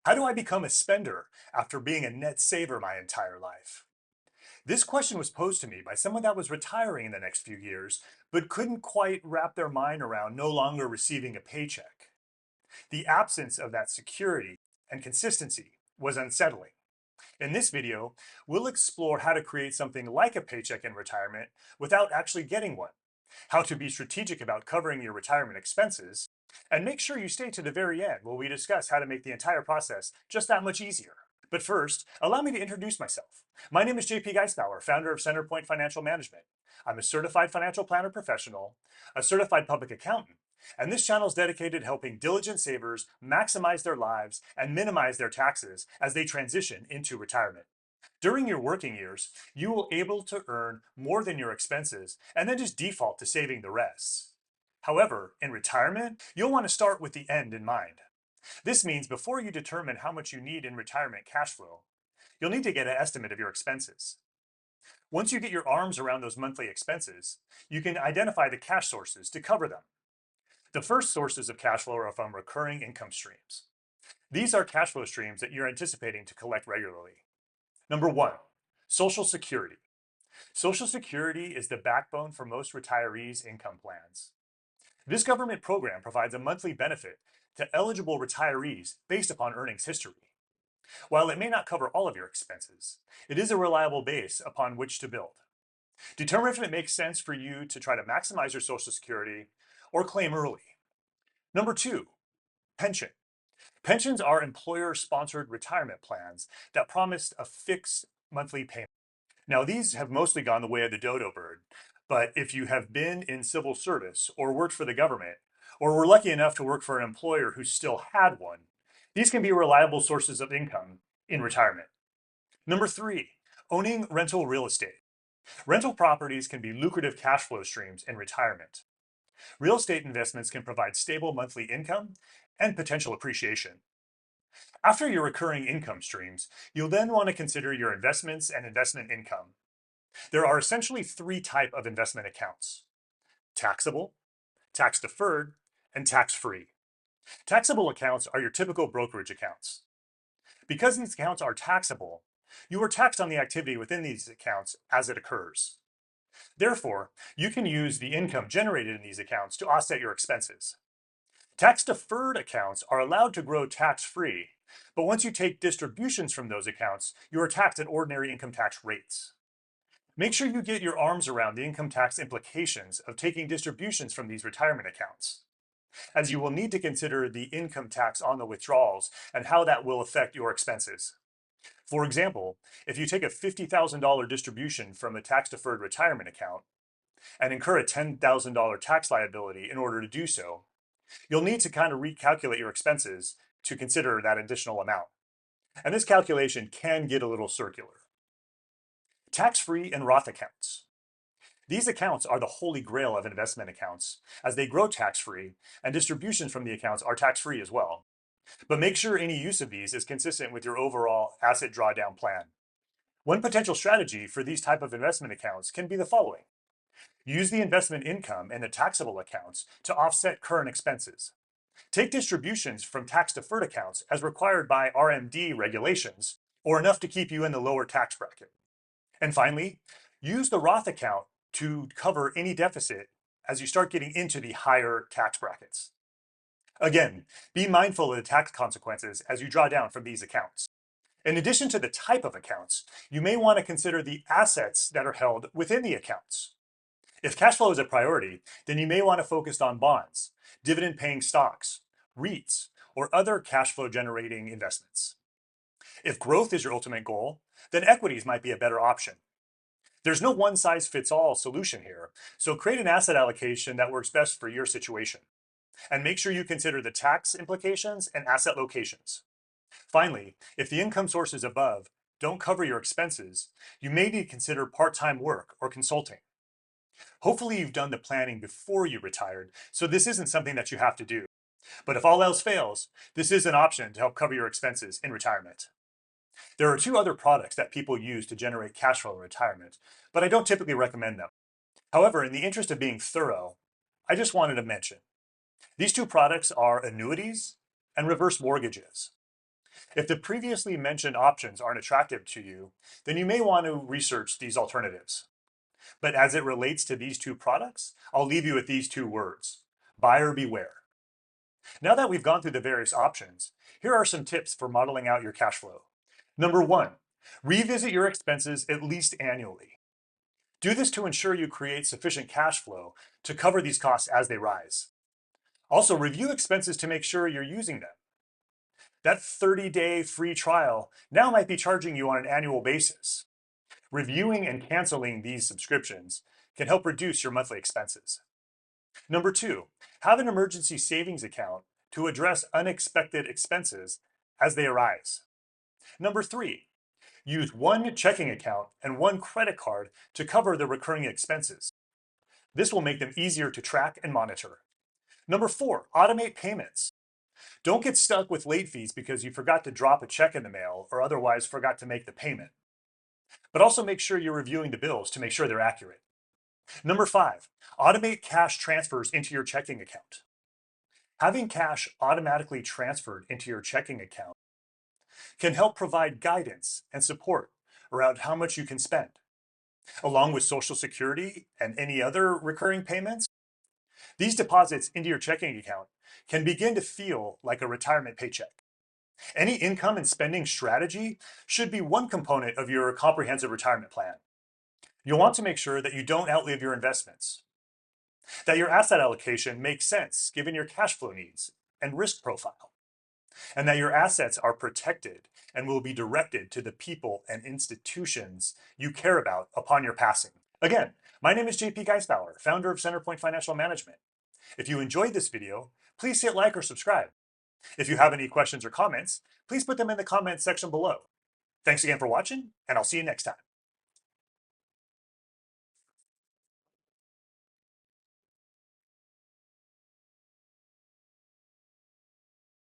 How do I become a spender after being a net saver my entire life? This question was posed to me by someone that was retiring in the next few years, but couldn't quite wrap their mind around no longer receiving a paycheck. The absence of that security and consistency was unsettling. In this video, we'll explore how to create something like a paycheck in retirement without actually getting one, how to be strategic about covering your retirement expenses, and make sure you stay to the very end where we discuss how to make the entire process just that much easier. But first, allow me to introduce myself. My name is JP Geisbauer, founder of Centerpoint Financial Management. I'm a certified financial planner professional, a certified public accountant, and this channel is dedicated to helping diligent savers maximize their lives and minimize their taxes as they transition into retirement. During your working years, you will be able to earn more than your expenses and then just default to saving the rest. However, in retirement, you'll want to start with the end in mind. This means before you determine how much you need in retirement cash flow, you'll need to get an estimate of your expenses. Once you get your arms around those monthly expenses, you can identify the cash sources to cover them. The first sources of cash flow are from recurring income streams. These are cash flow streams that you're anticipating to collect regularly. Number one, Social Security. Social Security is the backbone for most retirees' income plans. This government program provides a monthly benefit to eligible retirees based upon earnings history. While it may not cover all of your expenses, it is a reliable base upon which to build. Determine if it makes sense for you to try to maximize your Social Security or claim early. Number two, pension. Pensions are employer-sponsored retirement plans that promise a fixed monthly payment. Now, these have mostly gone the way of the dodo bird, but if you have been in civil service or worked for the government, or were lucky enough to work for an employer who still had one, these can be reliable sources of income in retirement. Number three, owning rental real estate. Rental properties can be lucrative cash flow streams in retirement. Real estate investments can provide stable monthly income and potential appreciation. After your recurring income streams, you'll then want to consider your investments and investment income. There are essentially three types of investment accounts: taxable, tax deferred, and tax-free. Taxable accounts are your typical brokerage accounts. Because these accounts are taxable, you are taxed on the activity within these accounts as it occurs. Therefore, you can use the income generated in these accounts to offset your expenses. Tax-deferred accounts are allowed to grow tax-free, but once you take distributions from those accounts, you are taxed at ordinary income tax rates. Make sure you get your arms around the income tax implications of taking distributions from these retirement accounts, as you will need to consider the income tax on the withdrawals and how that will affect your expenses. For example, if you take a $50,000 distribution from a tax-deferred retirement account and incur a $10,000 tax liability in order to do so, you'll need to kind of recalculate your expenses to consider that additional amount. And this calculation can get a little circular. Tax-free and Roth accounts. These accounts are the holy grail of investment accounts, as they grow tax-free, and distributions from the accounts are tax-free as well. But make sure any use of these is consistent with your overall asset drawdown plan. One potential strategy for these type of investment accounts can be the following. Use the investment income in the taxable accounts to offset current expenses. Take distributions from tax-deferred accounts as required by RMD regulations, or enough to keep you in the lower tax bracket. And finally, use the Roth account to cover any deficit as you start getting into the higher tax brackets. Again, be mindful of the tax consequences as you draw down from these accounts. In addition to the type of accounts, you may want to consider the assets that are held within the accounts. If cash flow is a priority, then you may want to focus on bonds, dividend-paying stocks, REITs, or other cash flow generating investments. If growth is your ultimate goal, then equities might be a better option. There's no one-size-fits-all solution here, so create an asset allocation that works best for your situation. And make sure you consider the tax implications and asset locations. Finally, if the income sources above don't cover your expenses, you may need to consider part-time work or consulting. Hopefully you've done the planning before you retired, so this isn't something that you have to do. But if all else fails, this is an option to help cover your expenses in retirement. There are two other products that people use to generate cash flow in retirement, but I don't typically recommend them. However, in the interest of being thorough, I just wanted to mention. These two products are annuities and reverse mortgages. If the previously mentioned options aren't attractive to you, then you may want to research these alternatives. But as it relates to these two products, I'll leave you with these two words: buyer beware. Now that we've gone through the various options, here are some tips for modeling out your cash flow. Number one, revisit your expenses at least annually. Do this to ensure you create sufficient cash flow to cover these costs as they rise. Also, review expenses to make sure you're using them. That 30-day free trial now might be charging you on an annual basis. Reviewing and canceling these subscriptions can help reduce your monthly expenses. Number two, have an emergency savings account to address unexpected expenses as they arise. Number three, use one checking account and one credit card to cover the recurring expenses. This will make them easier to track and monitor. Number four, automate payments. Don't get stuck with late fees because you forgot to drop a check in the mail or otherwise forgot to make the payment. But also make sure you're reviewing the bills to make sure they're accurate. Number five, automate cash transfers into your checking account. Having cash automatically transferred into your checking account can help provide guidance and support around how much you can spend. Along with Social Security and any other recurring payments, these deposits into your checking account can begin to feel like a retirement paycheck. Any income and spending strategy should be one component of your comprehensive retirement plan. You'll want to make sure that you don't outlive your investments, that your asset allocation makes sense given your cash flow needs and risk profile, and that your assets are protected and will be directed to the people and institutions you care about upon your passing. Again, my name is JP Geisbauer, founder of Centerpoint Financial Management. If you enjoyed this video, please hit like or subscribe. If you have any questions or comments, please put them in the comments section below. Thanks again for watching, and I'll see you next time.